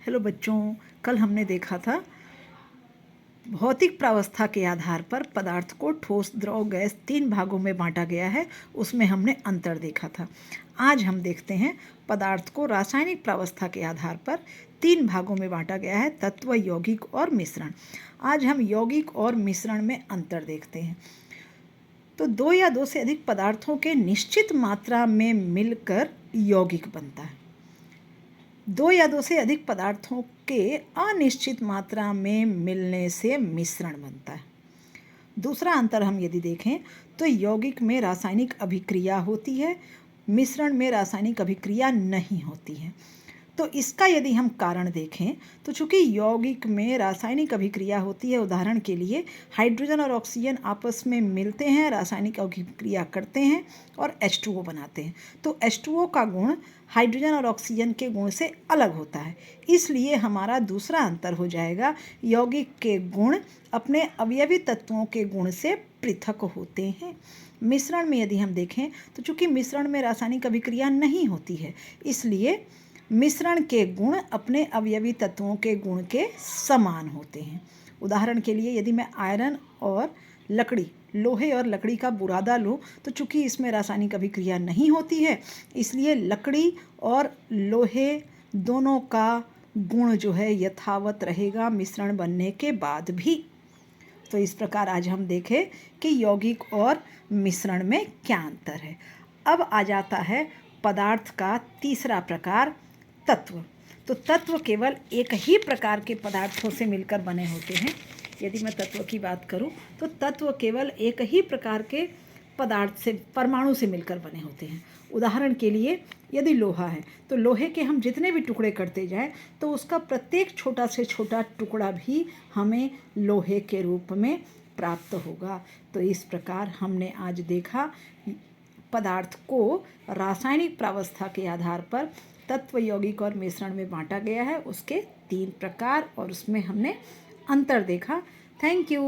Hello बच्चों, कल हमने देखा था भौतिक प्रावस्था के आधार पर पदार्थ को ठोस, द्रव, गैस 3 भागों में बांटा गया है। उसमें हमने अंतर देखा था। आज हम देखते हैं पदार्थ को रासायनिक प्रावस्था के आधार पर 3 भागों में बांटा गया है, तत्व, यौगिक और मिश्रण। आज हम यौगिक और मिश्रण में अंतर देखते हैं। तो 2 या 2 से अधिक पदार्थों के निश्चित मात्रा में मिलकर यौगिक बनता है। 2 या 2 से अधिक पदार्थों के अनिश्चित मात्रा में मिलने से मिश्रण बनता है। दूसरा अंतर हम यदि देखें तो यौगिक में रासायनिक अभिक्रिया होती है, मिश्रण में रासायनिक अभिक्रिया नहीं होती है। तो इसका यदि हम कारण देखें तो चूंकि यौगिक में रासायनिक अभिक्रिया होती है, उदाहरण के लिए हाइड्रोजन और ऑक्सीजन आपस में मिलते हैं, रासायनिक अभिक्रिया करते हैं और H2O बनाते हैं। तो H2O का गुण हाइड्रोजन और ऑक्सीजन के गुण से अलग होता है। इसलिए हमारा दूसरा अंतर हो जाएगा, यौगिक के गुण अपने अवयवी तत्वों के गुण से पृथक होते हैं। मिश्रण में यदि हम देखें तो चूंकि मिश्रण में रासायनिक अभिक्रिया नहीं होती है, इसलिए मिश्रण के गुण अपने अवयवी तत्वों के गुण के समान होते हैं। उदाहरण के लिए यदि मैं आयरन और लकड़ी, लोहे और लकड़ी का बुरादा लूँ तो चूंकि इसमें रासायनिक अभिक्रिया नहीं होती है, इसलिए लकड़ी और लोहे दोनों का गुण जो है यथावत रहेगा मिश्रण बनने के बाद भी। तो इस प्रकार आज हम देखें कि यौगिक और मिश्रण में क्या अंतर है। अब आ जाता है पदार्थ का तीसरा प्रकार, तत्व। तो तत्व केवल एक ही प्रकार के पदार्थों से मिलकर बने होते हैं। यदि मैं तत्व की बात करूं तो तत्व केवल एक ही प्रकार के पदार्थ से, परमाणु से मिलकर बने होते हैं। उदाहरण के लिए यदि लोहा है तो लोहे के हम जितने भी टुकड़े करते जाएं तो उसका प्रत्येक छोटा से छोटा टुकड़ा भी हमें लोहे के रूप में प्राप्त होगा। तो इस प्रकार हमने आज देखा पदार्थ को रासायनिक प्रावस्था के आधार पर तत्व, यौगिक और मिश्रण में बांटा गया है, उसके 3 प्रकार, और उसमें हमने अंतर देखा। Thank you.